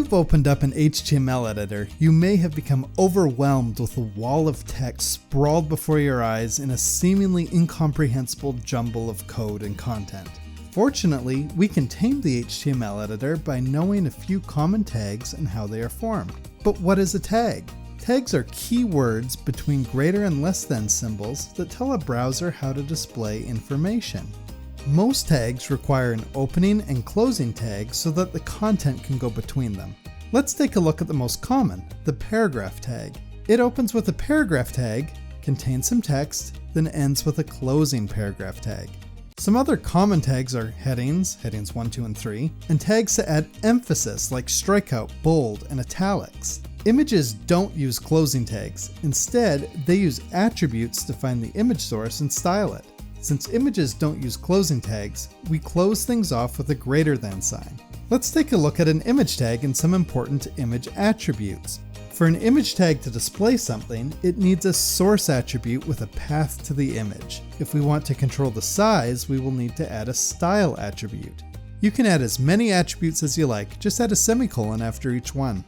you've opened up an HTML editor, you may have become overwhelmed with a wall of text sprawled before your eyes in a seemingly incomprehensible jumble of code and content. Fortunately, we can tame the HTML editor by knowing a few common tags and how they are formed. But what is a tag? Tags are keywords between greater and less than symbols that tell a browser how to display information. Most tags require an opening and closing tag so that the content can go between them. Let's take a look at the most common, the paragraph tag. It opens with a paragraph tag, contains some text, then ends with a closing paragraph tag. Some other common tags are headings 1, 2, and 3, and tags that add emphasis like strikeout, bold, and italics. Images don't use closing tags. Instead, they use attributes to find the image source and style it. Since images don't use closing tags, we close things off with a greater than sign. Let's take a look at an image tag and some important image attributes. For an image tag to display something, it needs a source attribute with a path to the image. If we want to control the size, we will need to add a style attribute. You can add as many attributes as you like, just add a semicolon after each one.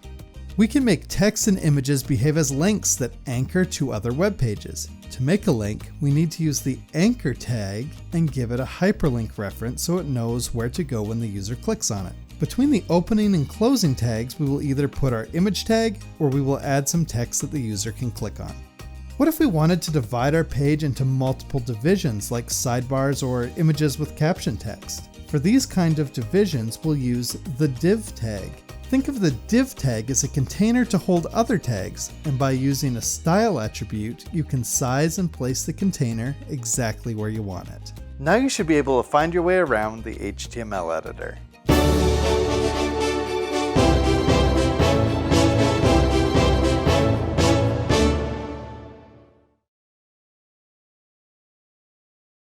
We can make text and images behave as links that anchor to other web pages. To make a link, we need to use the anchor tag and give it a hyperlink reference so it knows where to go when the user clicks on it. Between the opening and closing tags, we will either put our image tag or we will add some text that the user can click on. What if we wanted to divide our page into multiple divisions like sidebars or images with caption text? For these kind of divisions, we'll use the div tag. Think of the div tag as a container to hold other tags, and by using a style attribute, you can size and place the container exactly where you want it. Now you should be able to find your way around the HTML editor.